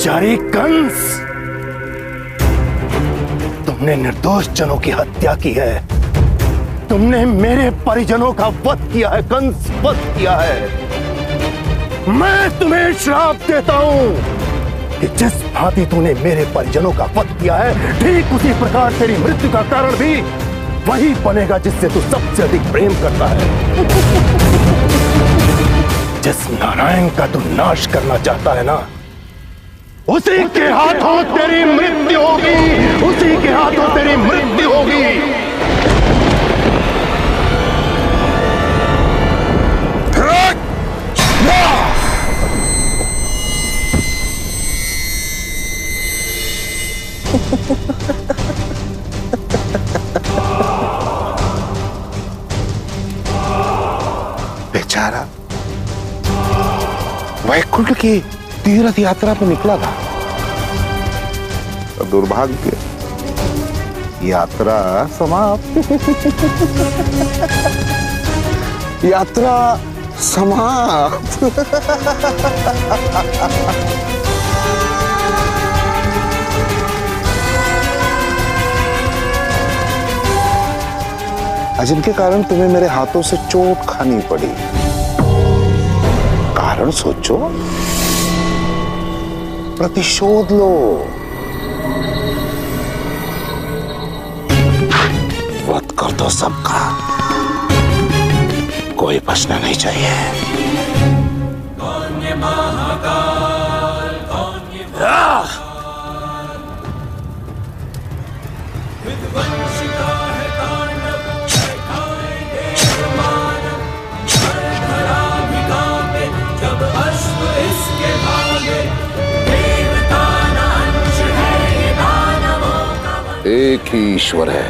व्यभिचारी कंस, तुमने निर्दोष जनों की हत्या की है। तुमने मेरे परिजनों का वध किया है कंस, वध किया है। मैं तुम्हें श्राप देता हूं कि जिस भांति तूने मेरे परिजनों का वध किया है, ठीक उसी प्रकार तेरी मृत्यु का कारण भी वही बनेगा जिससे तू सबसे अधिक प्रेम करता है। जिस नारायण का तू नाश करना चाहता है ना, उसी के हाथों तेरी मृत्यु होगी, उसी के हाथों तेरी मृत्यु होगी। बेचारा वैकुंठ की तीर्थ यात्रा पे निकला था, दुर्भाग्य, यात्रा समाप्त। यात्रा समाप्त। जिनके कारण तुम्हें मेरे हाथों से चोट खानी पड़ी, कारण सोचो, प्रतिशोध लो। वध कर दो सबका, कोई बचना नहीं चाहिए। कौन ये महाकाल, कौन ये विध्वंसिका है तांडव, दिखाएंगे मानव, धरा भी कांपे जब अश्व इसके भागे। देवता ना अंश है ये दानवों का वंश। एक ही ईश्वर है,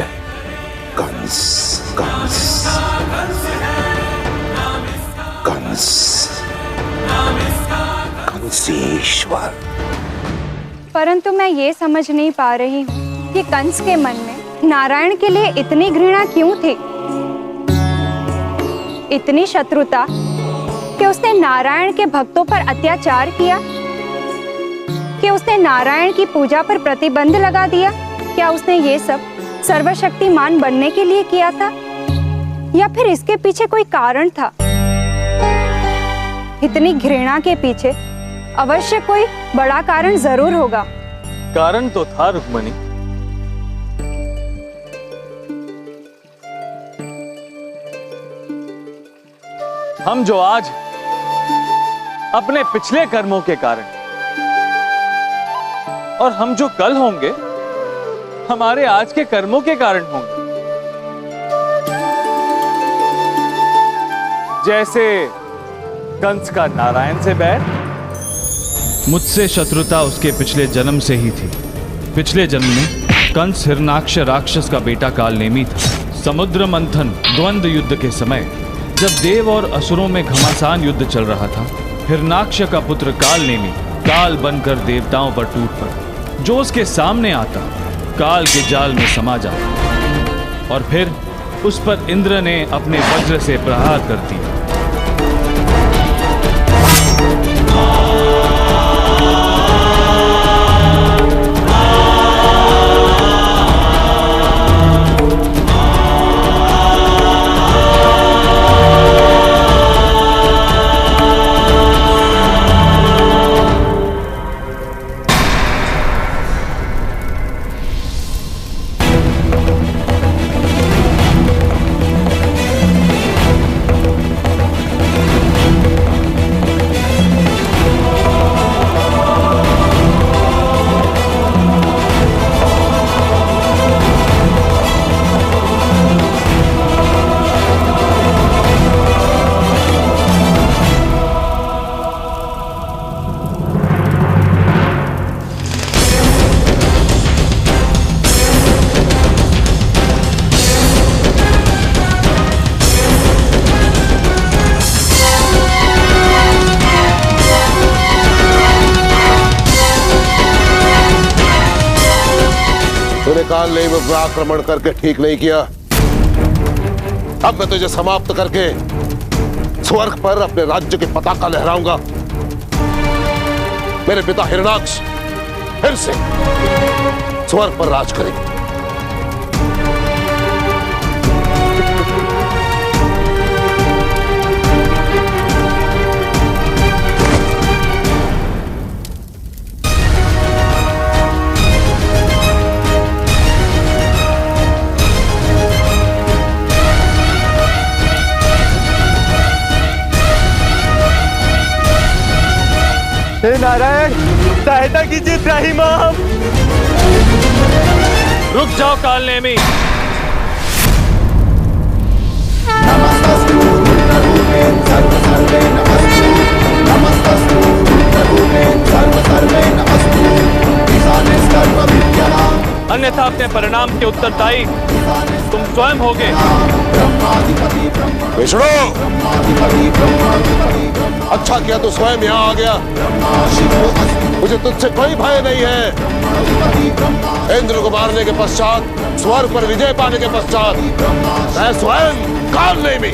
कंस, कंस, कंस, कंसीश्वर। परंतु मैं ये समझ नहीं पा रही हूँ कि कंस के मन में नारायण के लिए इतनी घृणा क्यों थी, इतनी शत्रुता कि उसने नारायण के भक्तों पर अत्याचार किया, कि उसने नारायण की पूजा पर प्रतिबंध लगा दिया। क्या उसने ये सब सर्वशक्तिमान बनने के लिए किया था, या फिर इसके पीछे कोई कारण था? इतनी घृणा के पीछे अवश्य कोई बड़ा कारण जरूर होगा। कारण तो था रुक्मणी, हम जो आज अपने पिछले कर्मों के कारण, और हम जो कल होंगे हमारे आज के कर्मों के कारण होंगे। जैसे कंस का नारायण से बैर, मुझसे शत्रुता उसके पिछले जन्म से ही थी। पिछले जन्म में कंस हिरणाक्ष राक्षस का बेटा कालनेमी था। समुद्र मंथन द्वंद्व युद्ध के समय जब देव और असुरों में घमासान युद्ध चल रहा था, हिरणाक्ष का पुत्र कालनेमी काल बनकर देवताओं पर टूट पड़ा। जो उसके सामने आता काल के जाल में समा जाता, और फिर उस पर इंद्र ने अपने वज्र से प्रहार कर दिया। कालनेमी पर आक्रमण करके ठीक नहीं किया। अब मैं तुझे समाप्त करके स्वर्ग पर अपने राज्य की पताका लहराऊंगा। मेरे पिता हिरणाक्ष फिर से स्वर्ग पर राज करेगी। हे नारायण, सहायता कीजिए त्राहिमाम। रुक जाओ कालनेमी। अन्यथा अपने परिणाम के उत्तरदायी तुम स्वयं होगे। विष्णु, अच्छा किया तो स्वयं यहाँ आ गया। मुझे तुझसे कोई भय नहीं है। इंद्र को मारने के पश्चात, स्वर्ग पर विजय पाने के पश्चात मैं स्वयं कालनेमी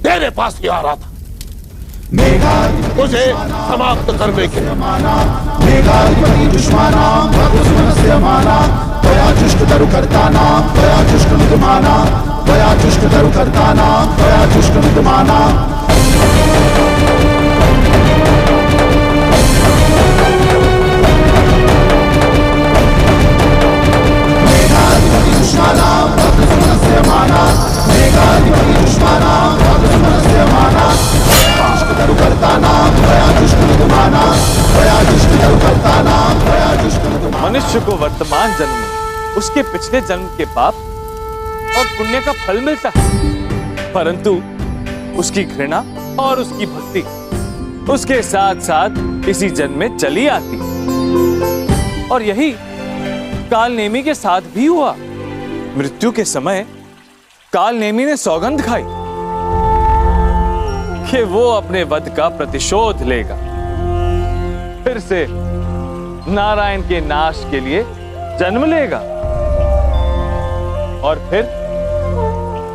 तेरे पास ही आ रहा था, तुझे समाप्त करने के मनुष्य को वर्तमान जन्म में उसके पिछले जन्म के पाप और पुण्य का फल मिलता है, परंतु उसकी घृणा और उसकी भक्ति उसके साथ साथ इसी जन्म में चली आती। और यही कालनेमी के साथ भी हुआ। मृत्यु के समय कालनेमी ने सौगंध खाई कि वो अपने वध का प्रतिशोध लेगा, फिर से नारायण के नाश के लिए जन्म लेगा। और फिर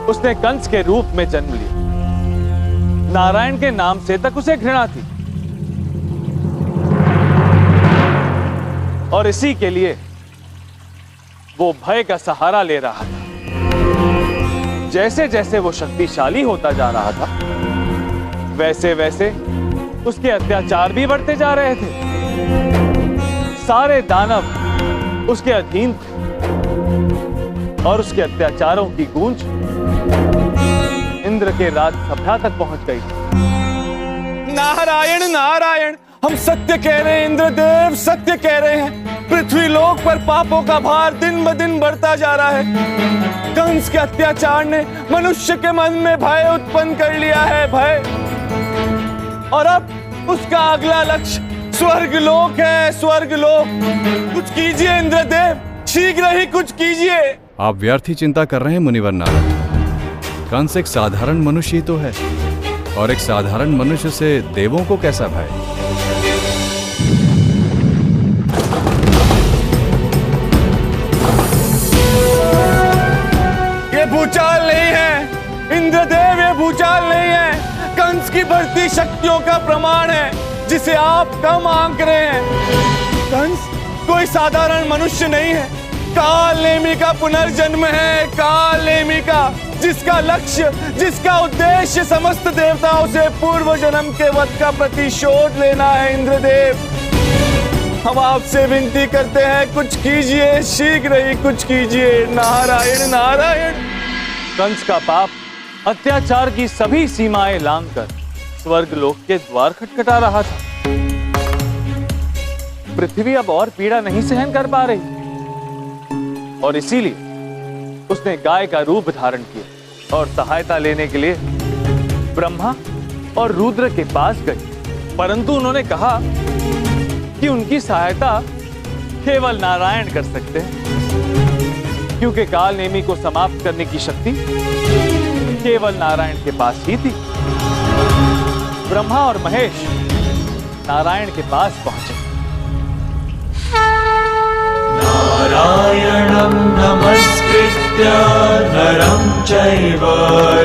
उसने कंस के रूप में जन्म लिया। नारायण के नाम से तक उसे घृणा थी और इसी के लिए वो भय का सहारा ले रहा था। जैसे जैसे वो शक्तिशाली होता जा रहा था, वैसे वैसे उसके अत्याचार भी बढ़ते जा रहे थे। सारे दानव उसके अधीन थे और उसके अत्याचारों की गूंज इंद्र के राजसभा तक पहुंच गई। नारायण नारायण, हम सत्य कह रहे हैं इंद्रदेव, सत्य कह रहे हैं। पृथ्वी लोक पर पापों का भार दिन ब दिन बढ़ता जा रहा है। कंस के अत्याचार ने मनुष्य के मन में भय उत्पन्न कर लिया है, भय। और अब उसका अगला लक्ष्य स्वर्ग लोक है, स्वर्ग लोक। कुछ कीजिए इंद्रदेव, शीघ्र ही कुछ कीजिए। आप व्यर्थ ही चिंता कर रहे हैं मुनिवर नारद। कंस एक साधारण मनुष्य ही तो है, और एक साधारण मनुष्य से देवों को कैसा भय? ये भूचाल नहीं है इंद्रदेव, ये भूचाल नहीं है। कंस की बढ़ती शक्तियों का प्रमाण है, जिसे आप कम आंक रहे हैं। कंस कोई साधारण मनुष्य नहीं है, कालनेमी का पुनर्जन्म है, कालनेमी का, जिसका लक्ष्य, जिसका उद्देश्य समस्त देवताओं से पूर्व जन्म के वध का प्रतिशोध लेना है। इंद्रदेव, हम आपसे विनती करते हैं, कुछ कीजिए, शीघ्र ही कुछ कीजिए। नारायण नारायण। कंस का पाप अत्याचार की सभी सीमाएं लांघकर स्वर्ग लोक के द्वार खटखटा रहा था। पृथ्वी अब और पीड़ा नहीं सहन कर पा रही और इसीलिए उसने गाय का रूप धारण किया और सहायता लेने के लिए ब्रह्मा और रुद्र के पास गई। परंतु उन्होंने कहा कि उनकी सहायता केवल नारायण कर सकते हैं, क्योंकि कालनेमी को समाप्त करने की शक्ति केवल नारायण के पास ही थी। ब्रह्मा और महेश नारायण के पास पहुंचे। नारायणं नमस्कृत्य नरं चैव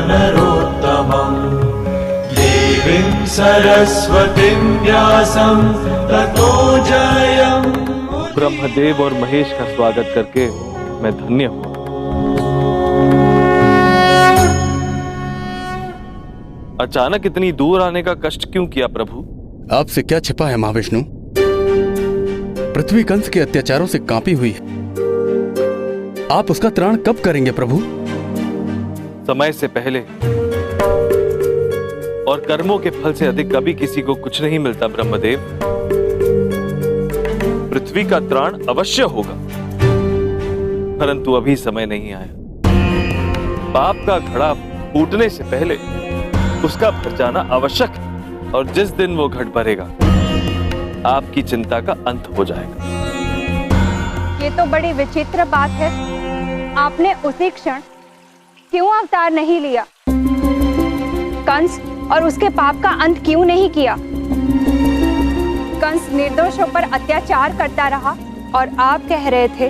नरोत्तमं देवीं सरस्वतीं व्यासं ततो जयम् ब्रह्मदेव और महेश का स्वागत करके मैं धन्य हूं। अचानक इतनी दूर आने का कष्ट क्यों किया प्रभु? आपसे क्या छिपा है महाविष्णु? पृथ्वी कंस के अत्याचारों से कांपी हुई है। आप उसका त्राण कब करेंगे प्रभु? समय से पहले और कर्मों के फल से अधिक कभी किसी को कुछ नहीं मिलता ब्रह्मदेव। पृथ्वी का त्राण अवश्य होगा, परंतु अभी समय नहीं आया। पाप का घड़ा फूटने से पहले उसका भर जाना आवश्यक है, और जिस दिन वो घट भरेगा आपकी चिंता का अंत हो जाएगा। ये तो बड़ी विचित्र बात है। आपने उसी क्षण क्यों अवतार नहीं लिया? कंस और उसके पाप का अंत क्यों नहीं किया? कंस निर्दोषों पर अत्याचार करता रहा और आप कह रहे थे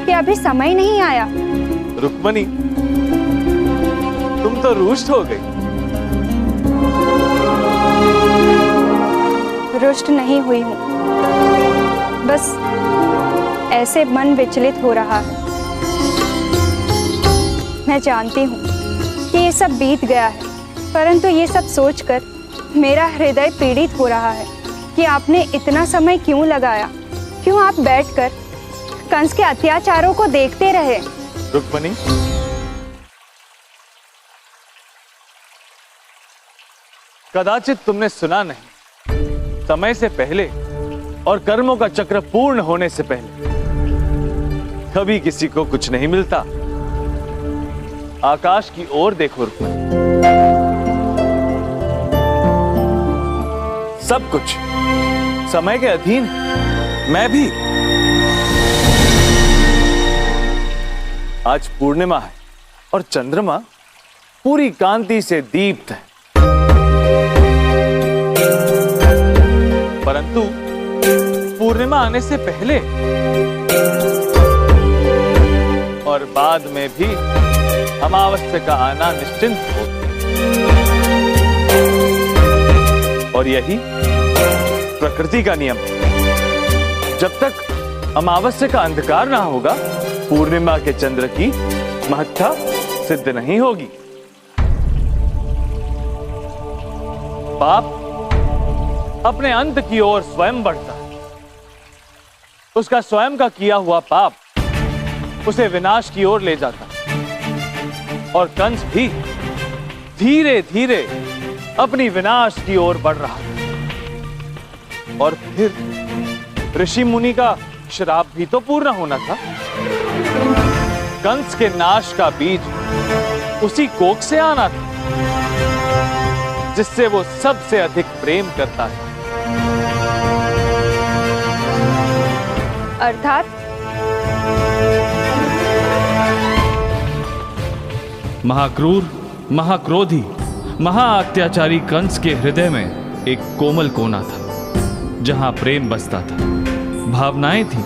कि अभी समय नहीं आया। रुक्मणी, तुम तो रुष्ट हो गई। रुष्ट नहीं हुई हूं, बस ऐसे मन विचलित हो रहा है। मैं जानती हूँ कि ये सब बीत गया है, परंतु ये सब सोचकर मेरा हृदय पीड़ित हो रहा है कि आपने इतना समय क्यों लगाया। क्यों आप बैठकर कंस के अत्याचारों को देखते रहे? रुक्मणी, कदाचित तुमने सुना नहीं, समय से पहले और कर्मों का चक्र पूर्ण होने से पहले कभी किसी को कुछ नहीं मिलता। आकाश की ओर देखो रुक्मणी, सब कुछ समय के अधीन है। मैं भी। आज पूर्णिमा है और चंद्रमा पूरी कांति से दीप्त है, परंतु पूर्णिमा आने से पहले और बाद में भी अमावस्या का आना निश्चिंत हो, और यही प्रकृति का नियम है। जब तक अमावस्या का अंधकार ना होगा, पूर्णिमा के चंद्र की महत्ता सिद्ध नहीं होगी। पाप अपने अंत की ओर स्वयं बढ़ता है। उसका स्वयं का किया हुआ पाप उसे विनाश की ओर ले जाता है, और कंस भी धीरे धीरे अपनी विनाश की ओर बढ़ रहा था। और फिर ऋषि मुनि का श्राप भी तो पूर्ण होना था। कंस के नाश का बीज उसी कोख से आना था जिससे वो सबसे अधिक प्रेम करता है। अर्थात महाक्रूर, महाक्रोधी, महाअत्याचारी कंस के हृदय में एक कोमल कोना था जहां प्रेम बसता था, भावनाएं थी,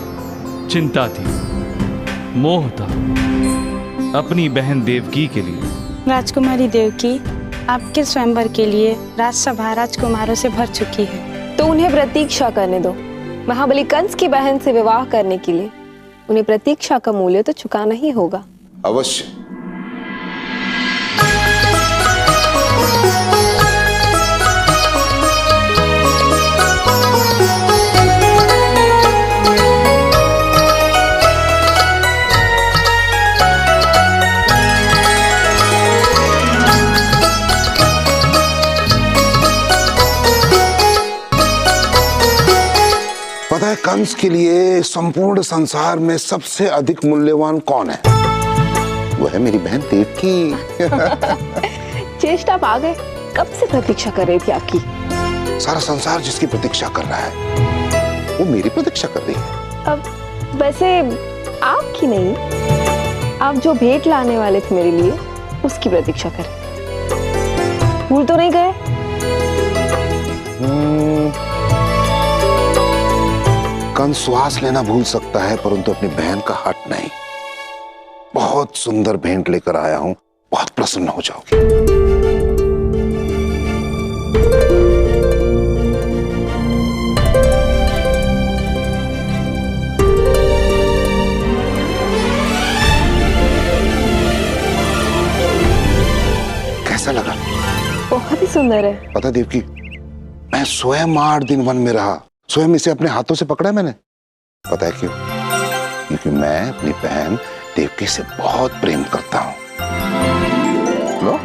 चिंता थी, मोह था अपनी बहन देवकी के लिए। राजकुमारी देवकी आपके स्वयंवर के लिए राजसभा राजकुमारों से भर चुकी है, तो उन्हें प्रतीक्षा करने दो। महाबली कंस की बहन से विवाह करने के लिए उन्हें प्रतीक्षा का मूल्य तो चुकाना ही होगा। अवश्य। पता है कंस के लिए संपूर्ण संसार में सबसे अधिक मूल्यवान कौन है? वो है मेरी बहन देवकी। चेष्टा पा गए। कब से प्रतीक्षा कर रही थी आपकी? सारा संसार जिसकी प्रतीक्षा कर रहा है वो मेरी प्रतीक्षा कर रही है। अब वैसे आपकी नहीं, आप जो भेंट लाने वाले थे मेरे लिए उसकी प्रतीक्षा करें। भूल तो नहीं गए? कंस श्वास लेना भूल सकता है परंतु अपनी बहन का हट नहीं। बहुत सुंदर भेंट लेकर आया हूं, बहुत प्रसन्न हो जाओगे। सुंदर है। पता देवकी, मैं स्वयं 8 दिन वन में रहा, स्वयं इसे अपने हाथों से पकड़ा मैंने। पता है क्यों? क्योंकि मैं अपनी बहन देवकी से बहुत प्रेम करता हूं। लो।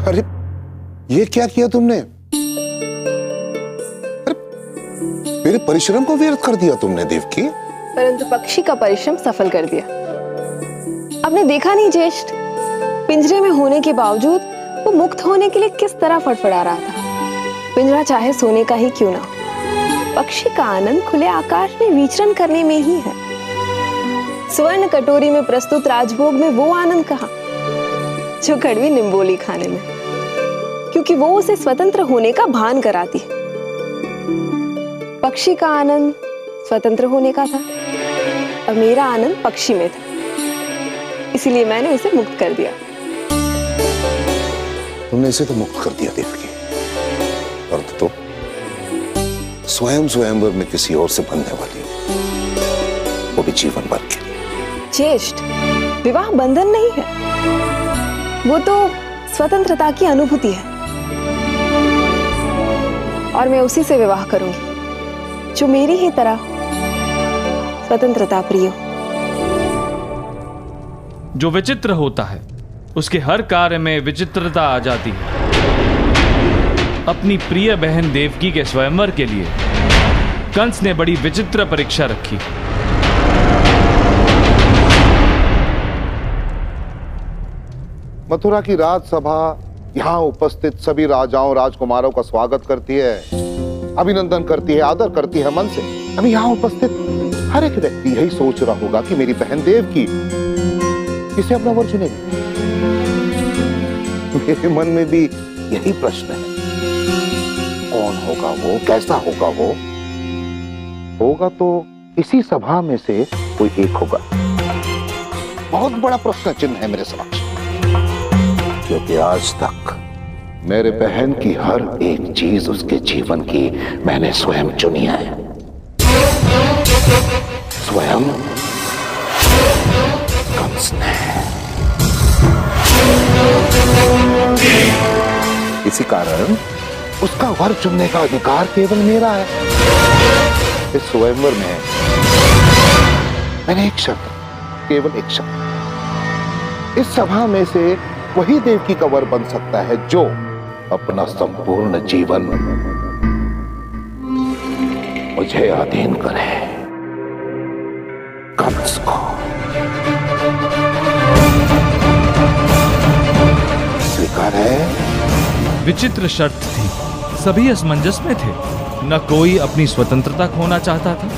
अरे ये क्या किया तुमने? अरे मेरे परिश्रम को व्यर्थ कर दिया तुमने देवकी। परंतु पक्षी का परिश्रम सफल कर दिया। आपने देखा नहीं ज्येष्ठ, पिंजरे में होने के बावजूद वो मुक्त होने के लिए किस तरह फड़फड़ा रहा था। पिंजरा चाहे सोने का ही क्यों ना हो, पक्षी का आनंद खुले आकाश में विचरण करने में ही है। स्वर्ण कटोरी में प्रस्तुत राजभोग में वो आनंद कहाँ जो कड़वी निम्बोली खाने में, क्योंकि वो उसे स्वतंत्र होने का भान कराती है। पक्षी का आनंद स्वतंत्र होने का था और मेरा आनंद पक्षी में था, इसीलिए मैंने उसे मुक्त कर दिया। तुमने इसे तो मुक्त कर दिया देवकी, और तो स्वयं स्वयंवर में किसी और से बंधने वाली, वो भी जीवन भर के लिए। ज्येष्ठ, विवाह बंधन नहीं है, वो तो स्वतंत्रता की अनुभूति है। और मैं उसी से विवाह करूंगी जो मेरी ही तरह स्वतंत्रता प्रिय हो। जो विचित्र होता है उसके हर कार्य में विचित्रता आ जाती है। अपनी प्रिय बहन देवकी के स्वयंवर के लिए कंस ने बड़ी विचित्र परीक्षा रखी। मथुरा की राजसभा यहाँ उपस्थित सभी राजाओं राजकुमारों का स्वागत करती है, अभिनंदन करती है, आदर करती है मन से। अभी यहाँ उपस्थित हर एक व्यक्ति यही सोच रहा होगा कि मेरी बहन देवकी किसे अपना वर चुनेगी। मेरे मन में भी यही प्रश्न है, कौन होगा वो, कैसा होगा वो? होगा तो इसी सभा में से कोई एक होगा। बहुत बड़ा प्रश्न चिन्ह है मेरे समक्ष, क्योंकि आज तक मेरे बहन की हर एक चीज उसके जीवन की मैंने स्वयं चुनी है। स्वयं कंस ने। इसी कारण उसका वर चुनने का अधिकार केवल मेरा है। इस स्वयंवर में मैंने एक शर्त, केवल एक शर्त, इस सभा में से वही देवकी का वर बन सकता है जो अपना संपूर्ण जीवन मुझे अधीन करे, कंस को। स्वीकार है? विचित्र शर्त थी, सभी असमंजस में थे। न कोई अपनी स्वतंत्रता खोना चाहता था,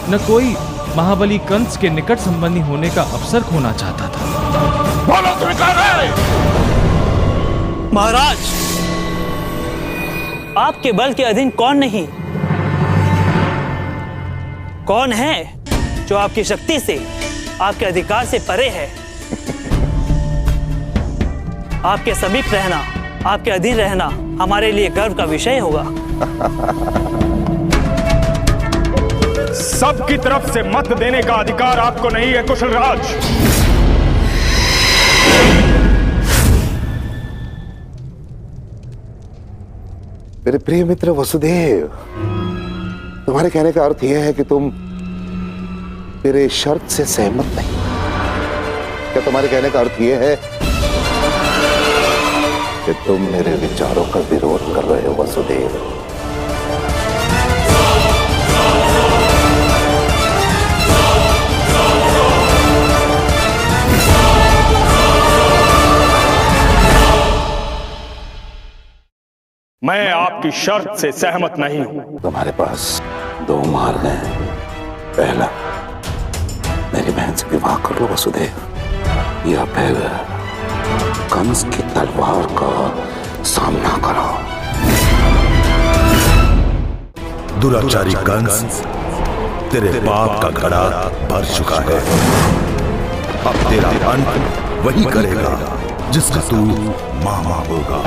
न कोई महाबली कंस के निकट संबंधी होने का अवसर खोना चाहता था। बोलो स्वीकार है? महाराज, आपके बल के अधीन कौन नहीं? कौन है जो आपकी शक्ति से, आपके अधिकार से परे है? आपके समीप रहना, आपके अधीन रहना हमारे लिए गर्व का विषय होगा। सबकी तरफ से मत देने का अधिकार आपको नहीं है कुशल राज। मेरे प्रिय मित्र वसुदेव, तुम्हारे कहने का अर्थ यह है कि तुम मेरे शर्त से सहमत नहीं। क्या तुम्हारे कहने का अर्थ यह है कि तुम मेरे विचारों का विरोध कर रहे हो वसुदेव? मैं आपकी शर्त से सहमत नहीं हूं। तुम्हारे पास दो मार्ग हैं। पहला, मेरी बहन से विवाह कर लो वसुदेव, या फिर कंस की तलवार का सामना करो। दुराचारी कंस, तेरे पाप का घड़ा भर चुका है। अब तेरा अंत वही करेगा जिसका तू मामा होगा।